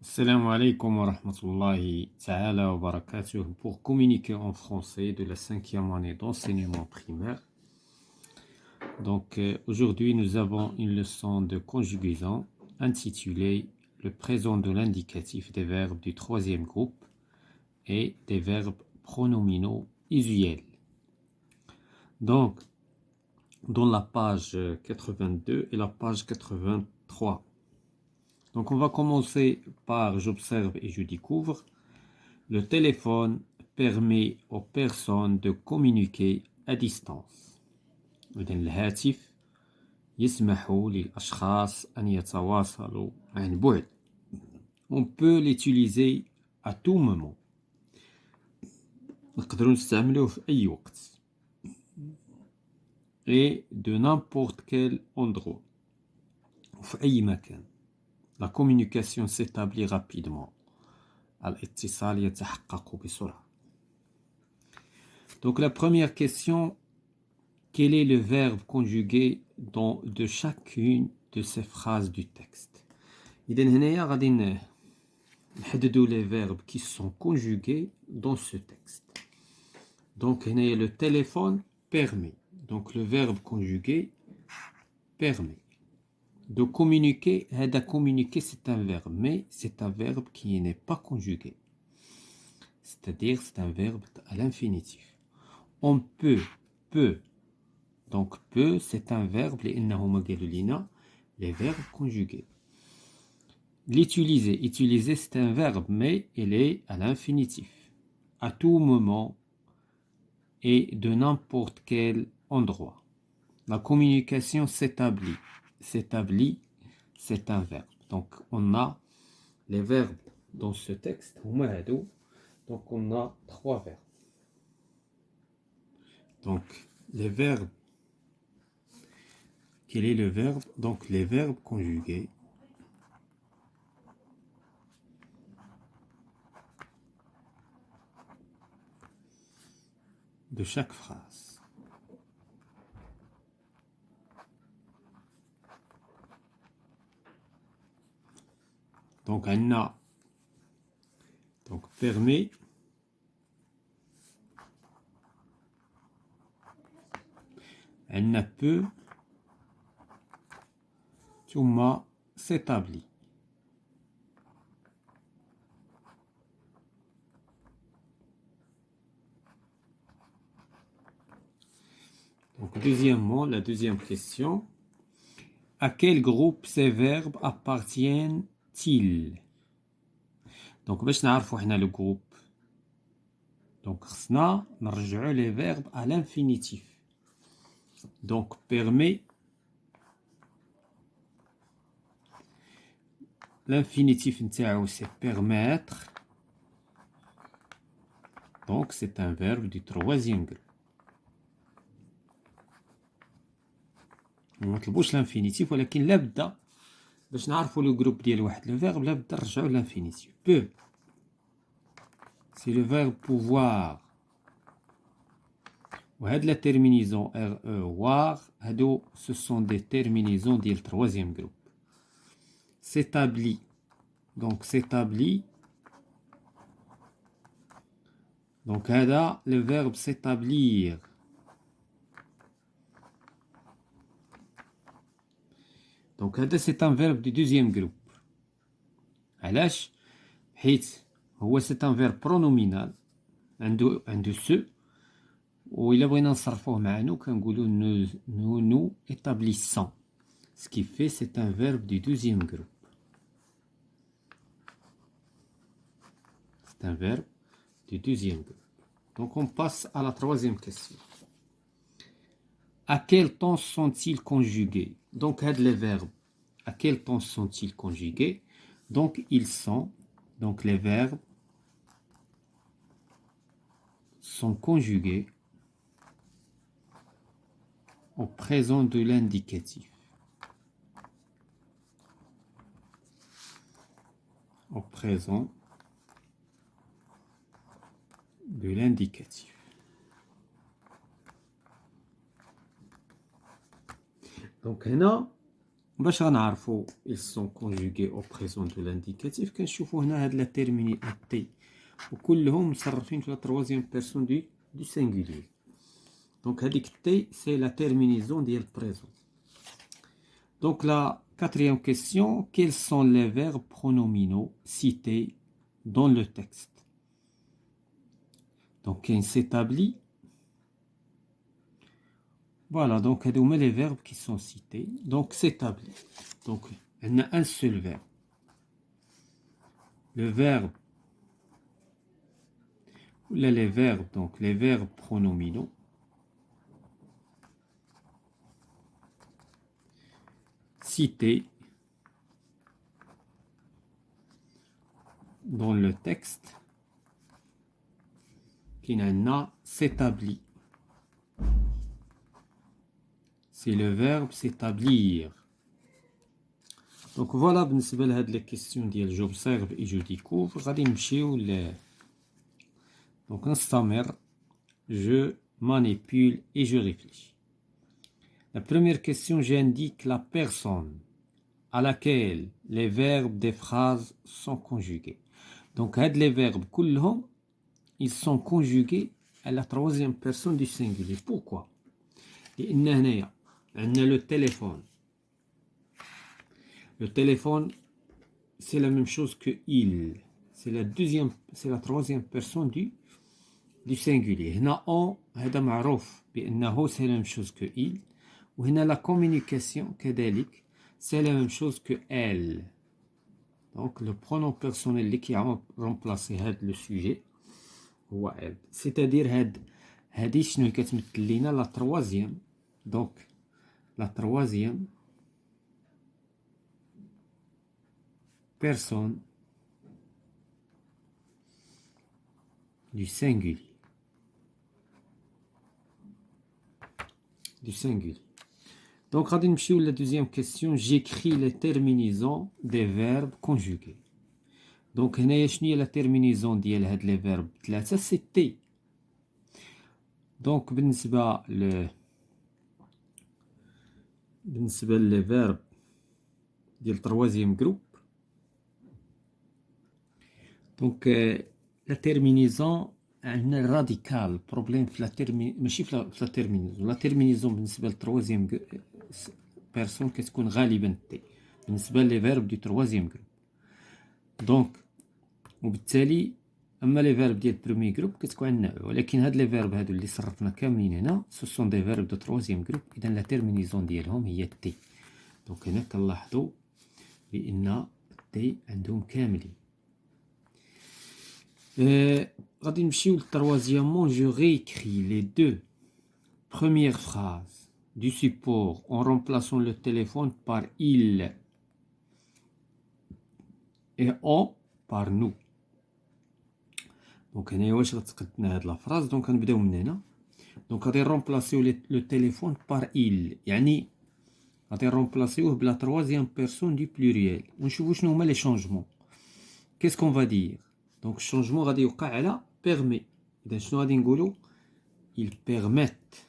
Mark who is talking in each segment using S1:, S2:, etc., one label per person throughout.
S1: Assalamu alaikum wa rahmatullahi ta'ala wa barakatuh. Pour communiquer en français de la cinquième année d'enseignement primaire. Aujourd'hui, nous avons une leçon de conjugaison intitulée Le présent de l'indicatif des verbes du troisième groupe et des verbes pronominaux usuels. Donc, dans la page 82 et la page 83. Donc, on va commencer par j'observe et je découvre. Le téléphone permet aux personnes de communiquer à distance. إذن الهاتف يسمح للأشخاص أن يتواصلوا عن بعد. On peut l'utiliser à tout moment. نقدروا نستعملوه في أي وقت. Et de n'importe quel endroit. في أي مكان. La communication s'établit rapidement. الاتصال يتحقق بسرعة. Donc la première question, quel est le verbe conjugué de chacune de ces phrases du texte? إذن هنايا غادي نحددوا les verbes qui sont conjugués dans ce texte. Donc هنايا le téléphone permet. Donc le verbe conjugué permet. De communiquer, هذا communiquer c'est un verbe, mais c'est un verbe qui n'est pas conjugué. C'est-à-dire c'est un verbe à l'infinitif. On peut. Donc peut c'est un verbe les verbes conjugués. Utiliser c'est un verbe mais il est à l'infinitif. À tout moment et de n'importe quel endroit. La communication s'établit. S'établit c'est un verbe. Donc on a les verbes dans ce texte. Donc on a trois verbes. Donc les verbes. Quel est le verbe? Donc les verbes conjugués. De chaque phrase. Donc Anna permet. Anna peut. Thumma s'établit. Donc deuxièmement, la deuxième question. À quel groupe ces verbes appartiennent-ils? Donc باش نعرفوا حنا le groupe. Donc خصنا نرجعوا les verbes à l'infinitif. Donc permet. L'infinitif نتاعو c'est permettre. Donc c'est un verbe du troisième groupe. ما نطلبوش l'infinitif ولكن لابد باش نعرفوا لو جروب ديال واحد لو فيرب لابد نرجعوا l'infinitif. Peut. C'est le verbe pouvoir. وهاد la terminaison RE war هادو ce sont des terminaisons ديال troisième groupe. S'établit. Donc s'établit. Donc هذا le verbe s'établir. Donc هذا c'est un verbe du deuxième groupe. علاش؟ حيت هو c'est un verbe pronominal عنده ce وإلا بغينا نصرفوه مع nous كنقولوا nous établissons. Ce qui fait c'est un verbe du deuxième groupe. C'est un verbe du deuxième groupe. Donc on passe à la troisième question. À quel temps sont-ils conjugués? Donc les verbes. À quel temps sont-ils conjugués? Donc ils sont. Donc les verbes sont conjugués au présent de l'indicatif. Au présent de l'indicatif. Donc هنا باش غنعرفوا ils sont conjugués au présent de l'indicatif كنشوفوا هنا هاد لا تيرميني تي وكلهم مصرفين في لا troisième personne du singulier. Donc هذيك تي c'est la terminaison ديال présent. Donc la quatrième question, quels sont les verbes pronominaux cités dans le texte? Donc il s'établit. Voilà, donc on met les verbes qui sont cités. Donc s'établit. Donc il y a un seul verbe. Le verbe, là les verbes, donc les verbes pronominaux. Cités dans le texte. Qui n'a s'établit. C'est le verbe s'établir. Donc voilà بالنسبة لهاد les questions ديال j'observe et je découvre. غادي نمشيو donc نستمر. Je manipule et je réfléchis. La première question, j'indique la personne à laquelle les verbes des phrases sont conjugués. Donc هاد les verbes كلهم ils sont conjugués à la troisième personne du singulier. Pourquoi? لأن هنايا عندنا le téléphone. Le téléphone, c'est la même chose que il. C'est la troisième personne du singulier. هنا on هذا معروف بأنه c'est la même chose que il. وهنا la communication كذلك c'est la même chose que elle. Donc le pronom personnel اللي كيرمبلاسي هذا le sujet هو elle. C'est-à-dire هذه شنو كتمثل لينا la troisième. Donc la troisième personne du singulier. Donc, غادي نمشيو la deuxième question. J'écris les terminaisons des verbes conjugués. Donc, هنايا شنو هي la terminaison ديال هاد les verbes ثلاثة c'est T. Donc, بالنسبة les verbes ديال troisième groupe. Donc, la terminaison عندنا radical problème في ماشي في la terminaison. La terminaison بالنسبة للتروازيام personne كتكون غالبا تي بالنسبة لي verbe du troisième groupe. Donc وبالتالي اما لي verbe ديال premier groupe كتكون عندنا ولكن هاد لي verbe هادو اللي صرفنا كاملين هنا ce sont des verbes de troisième groupe. إذا la terminaison ديالهم هي تي. Donc هنا كنلاحظوا بأن تي عندهم كاملين. غادي نمشيو للتروازيامون. Je réécris les deux premières phrases du support en remplaçant le téléphone par il et on par nous. Donc هنا واش غتقدنا هاد لا فراز. دونك غنبداو من هنا. دونك غادي نرومبلاسيو لو تيليفون par il يعني غادي نرومبلاسيوه بلا troisième personne du pluriel ونشوفوا شنو هما لي شونجمون. Qu'est-ce qu'on va dire? Donc le changement غادي يوقع على permet. إذا شنو غادي نقولوا؟ ils permettent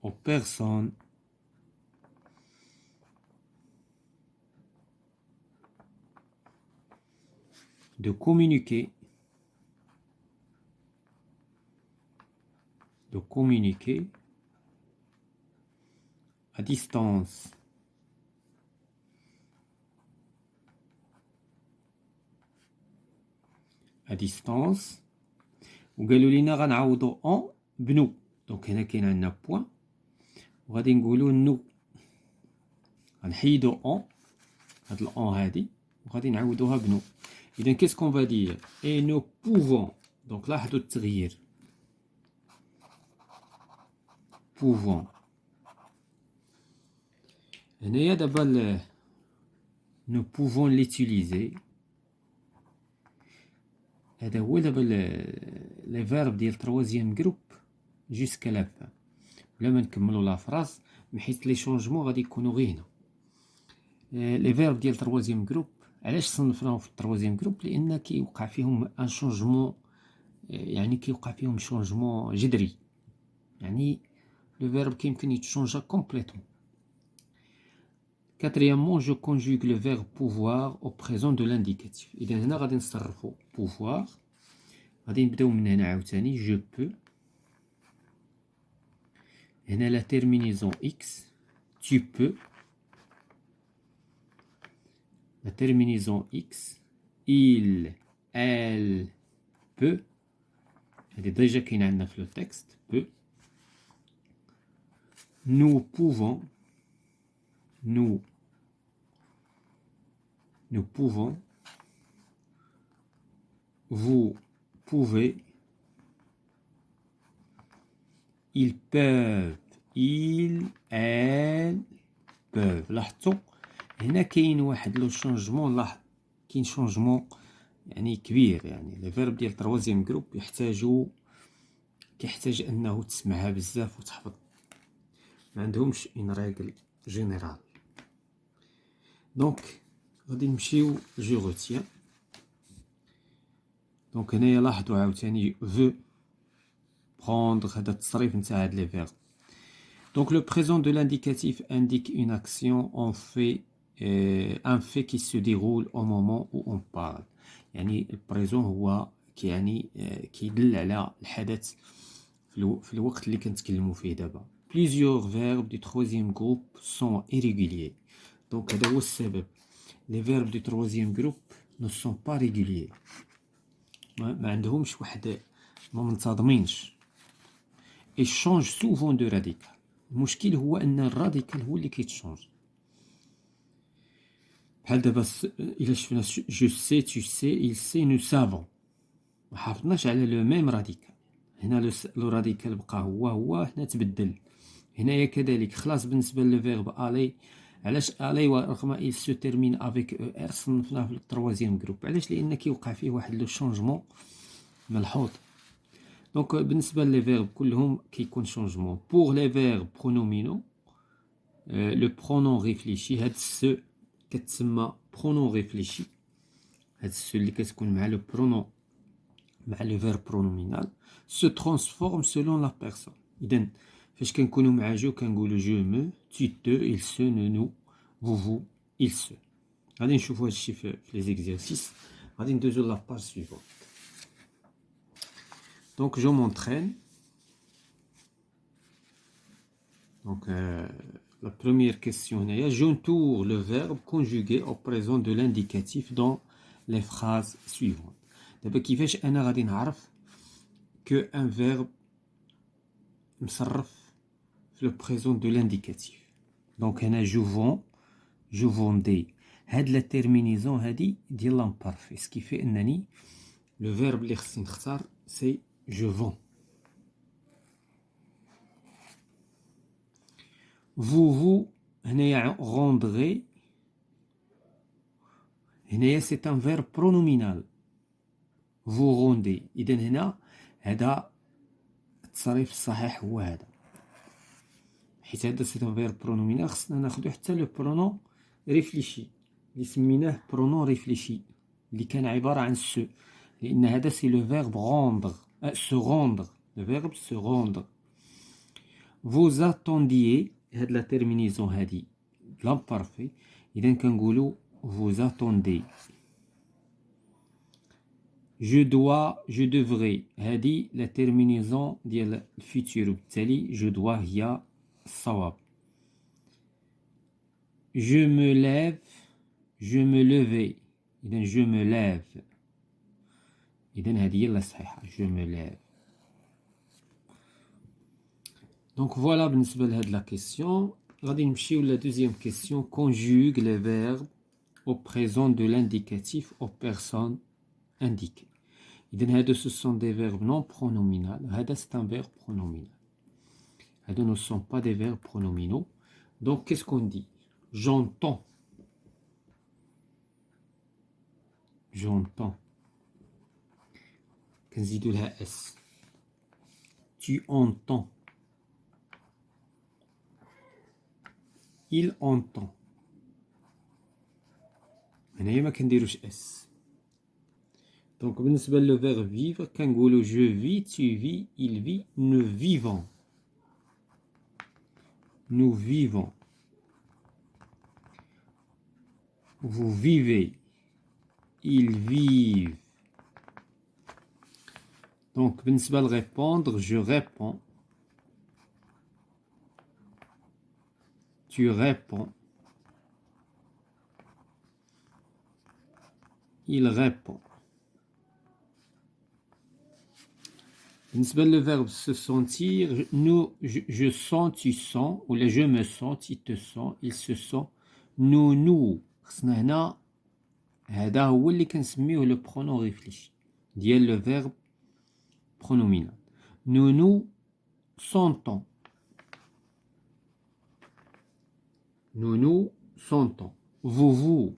S1: aux personnes de communiquer à distance وقالوا لينا غنعوضوا en بنو. دونك هنا كاين عندنا بوين وغادي نقولوا نو غنحيدوا en هاد الان هادي وغادي نعوضوها بنو. إذا qu'est-ce qu'on va dire? Et nous pouvons. Donc لاحظوا التغيير. pouvons. هنايا دابا nous pouvons l'utiliser. هذا هو دابا لي فيرب ديال troisième groupe jusqu'à la fin. بلا ما نكملوا لا فراس حيت لي شونجمون غادي يكونوا غير هنا. لي فيرب ديال troisième groupe علاش صنفناهم في التروازيام جروب؟ لان كيوقع فيهم ان شونجمون، يعني كيوقع فيهم شونجمون جذري، يعني لو فيرب كيمكن يتشونجا كومبليتوم. Quatrièmement, je conjugue le verbe pouvoir au présent de l'indicatif. إذا هنا غادي نصرفوا pouvoir، غادي نبداو من هنا عاوتاني je peux. هنا la terminaison x, tu peux. La terminaison x, il, elle, peut. هذه ديجا كاينه عندنا في le texte, peut. Nous pouvons, nous pouvons, vous pouvez, ils peuvent, ils, elles peuvent. لاحظتوا هنا كاين واحد لو شونجمون، لاحظ كاين شونجمون يعني كبير. يعني لي فيرب ديال تروازيام جروب كيحتاج انه تسمعها بزاف وتحفظ، ما عندهمش اون ريغل جينيرال. دونك غادي نمشيو جو روتيان. دونك هنايا لاحظوا عاوتاني فو prendre، هذا التصريف نتاع هاد لي فيرب. Donc le présent de l'indicatif indique une action, un fait qui se déroule au moment où on parle. يعني البريزون هو كيدل على الحدث في الوقت اللي كنتكلموا فيه دابا. Plusieurs verbes du troisième groupe sont irréguliers. Donc هذا هو السبب. Les verbes du troisième groupe ne sont pas réguliers. ما عندهمش واحد، ما منتظمينش. Et changent souvent de radical. المشكل هو ان الراديكال هو اللي كيتشونج. بحال دابا الا شفنا جو سي، تو سي، il سي، نو سافون، ما حافظناش على لو ميم راديكال. هنا لو راديكال بقى هو هنا تبدل. هنايا كذلك خلاص بالنسبه لو فيرب الي. علاش الي رغم il se termine avec er صنفناه في التروازيام جروب؟ علاش؟ لان كيوقع فيه واحد لو شونجمون ملحوظ. دونك بالنسبه لي فيرب كلهم كيكون شونجمون. بور لي فيرب برونومينو لو برونون ريفليشي، هاد سو كتسمى برونون ريفليشي، هاد سو اللي كتكون مع لو برونون مع لو فيرب برونومينال سو ترانسفورم سولون لا بيرسون. اذا فاش كنكونوا مع جو كنقولوا جو مو، tu te, il se, nous, vous, il se. غادي نشوفوا هادشي في لي زيكزيرسيس. غادي ندوزو لا باج سويفون. Donc je m'entraîne. Donc la première question, j'entoure le verbe conjugué au présent de l'indicatif dans les phrases suivantes. D'abord, كيفاش أنا غادي نعرف que un verbe مصرف في le présent de l'indicatif. Donc هنا je vends, je vendais. هاد la terminaison هادي ديال l'imparfait. Ce qui fait أنني le verbe اللي خصني نختار c'est je vends. Vous هنايا rendrez. هنايا c'est un verbe pronominal. vous rendez. إذن هنا هذا التصريف الصحيح هو هذا، حيت هذا c'est un verbe pronominal. خصنا ناخدو حتى لو برونون ريفليشي اللي سميناه برونون ريفليشي اللي كان عبارة عن سو، لأن هذا c'est le verbe rendre، se rendre، le verbe se rendre. vous attendiez، هاد لا تيرمينيزون هادي l'imparfait، إذن كنقولو vous attendez. je dois، je devrais، هذه la terminaison ديال الفيتور، وبالتالي je dois هي الصواب. je me lève، je me levais، إذن je me lève، إذن هذه هي الصحيحة je me lève. donc voilà بالنسبة لهاد la question. غادي نمشيو لا deuxième question. conjugue les verbes au présent de l'indicatif aux personnes indiquées. إذن هادو ce sont des verbes non pronominaux. هذا c'est un verbe pronominal. هادو ne sont pas des verbes pronominaux. Donc qu'est-ce qu'on dit? j'entends، j'entends، كنزيدو لها s. tu entends، il entend. هنايا ما كنديروش اس. دونك بالنسبة لو فيغ فيفر كنقولو جو في tu vis il vit nous vivons nous vivons vous vivez ils vivent. Donc بالنسبة ل répondre je réponds tu réponds il répond. بالنسبة le verbe se sentir nous je sens tu sens ولا je me sens tu te sens il se sent nous خصنا هنا هذا هو اللي كنسميوه لو برونون ريفليشي ديال لو فيرب pronominal. nous sentons nous sentons vous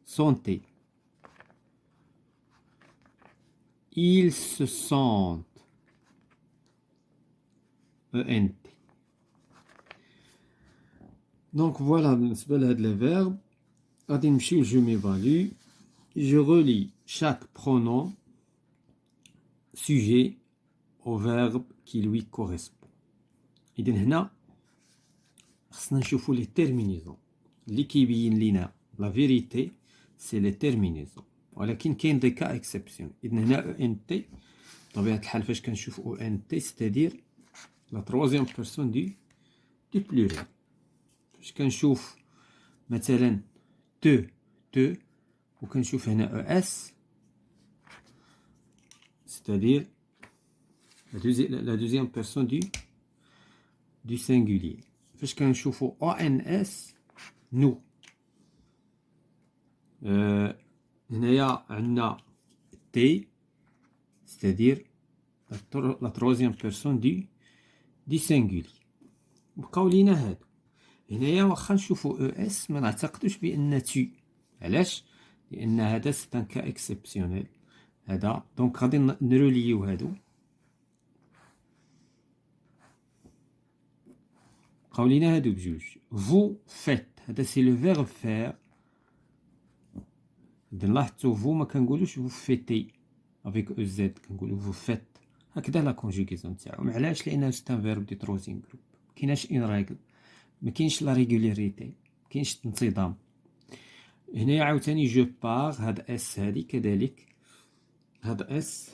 S1: sentez ils se sentent ENT. Donc voilà بالنسبة لهاد لي فيرب. غادي نمشيو je m'évalue. Je relie chaque pronom sujet au verbe qui lui correspond. إذن هنا خصنا نشوفو لي terminaisons اللي كيبين لينا لا فيريتي سي لي terminaisons، ولكن كاين دي كا اكسبسيون. إذن هنا ENT بطبيعة الحال فاش كنشوف ENT ستادير لا تروازيام بيرسون دو بلوريال. فاش كنشوف مثلا te وكنشوف هنا ES c'est-à-dire la deuxième personne du singulier. فاش كنشوفو ONS nous. هنايا عندنا T c'est-à-dire la troisième personne du singulier. بقاو لينا هادو. هنايا واخا نشوفو ES ما نعتقدوش بأن tu. علاش؟ لأن هذا سي ان كا اكسبسيونيل هذا. دونك غادي نروليو هادو. بقاو لينا هادو بجوج. vous faites هذا سي لو فيرب فير. إذا لاحظتو vous ما كنقولوش vous fêtez افيك او زد، كنقولو vous faites. هكذا لا كونجوغيزون تاعو. علاش؟ لأنه سي ان فيرب دي تروزيام جروب. مكايناش ان ريغل، مكاينش لا ريغولاريتي، مكاينش الانتظام. هنايا عاوتاني جو بار هاد اس هادي كذلك، هاد اس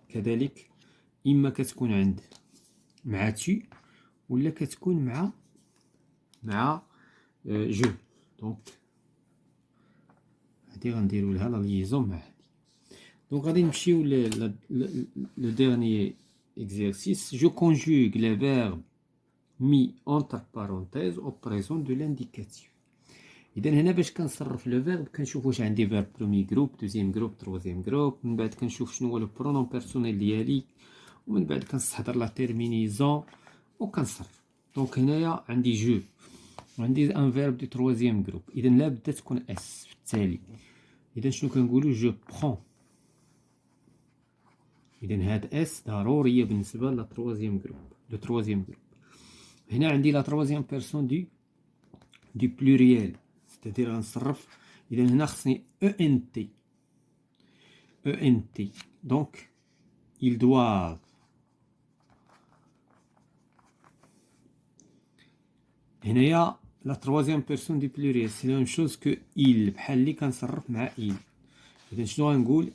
S1: كذلك اما كتكون عند مع تي ولا كتكون مع جو. دونك هادي غنديرو لها لا ليزون مع هادي. دونك غادي نمشيو لو ديرنيي اكزرسيس. جو كونجوغ لي فيرب mis entre parenthèses au présent de l'indicatif. إذا هنا باش كنصرف لو فيرب كنشوف واش عندي فيرب برومي جروب، دوزيام جروب، تروزيام جروب، من بعد كنشوف شنو هو لو برونون بيرسونيل ديالي، ومن بعد كنستحضر لا تيرمينيزون وكنصرف. دونك هنايا عندي جو وعندي ان فيرب دو تروزيام جروب، إذا لابد تكون اس في التالي. إذا شنو كنقولو؟ جو برون. إذا هاد اس ضرورية بالنسبة لا تروزيام جروب، لو تروزيام جروب. هنا عندي لا تروزيام بيرسون دو بلوريال، c'est-à-dire غنصرف. إذا هنا خصني ENT. donc ils doivent. هنايا لا تروازيام بيرسون دو بلوريال سي لا ميم شوز كو il، بحال اللي كنصرف مع il. إذا شنو غنقول؟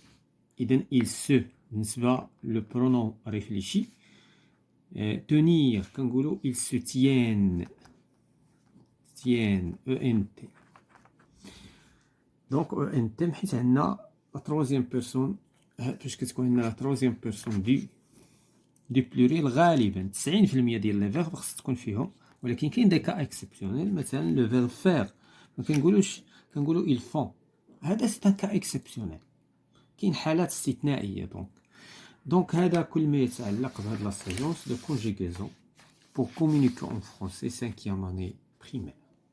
S1: إذا il se بالنسبة لو برونون ريفليشي. tenir كنقولو ils se tiennent ENT. دونك ENT حيت عندنا لا تروازيام بيرسون. فاش كتكون عندنا لا تروازيام بيرسون دو بلوريال غالبا 90% ديال لي فيرب خص تكون فيهم، ولكن كاين دي كا اكسبسيونيل. مثلا لو فيرب فير ما كنقولوش، كنقولو il font. هذا سي ان كا اكسبسيونيل، كاين حالات استثنائيه. دونك هذا كل ما يتعلق بهاد لا سيونس دو كونجوغيزون pour communiquer en français 5e année primaire.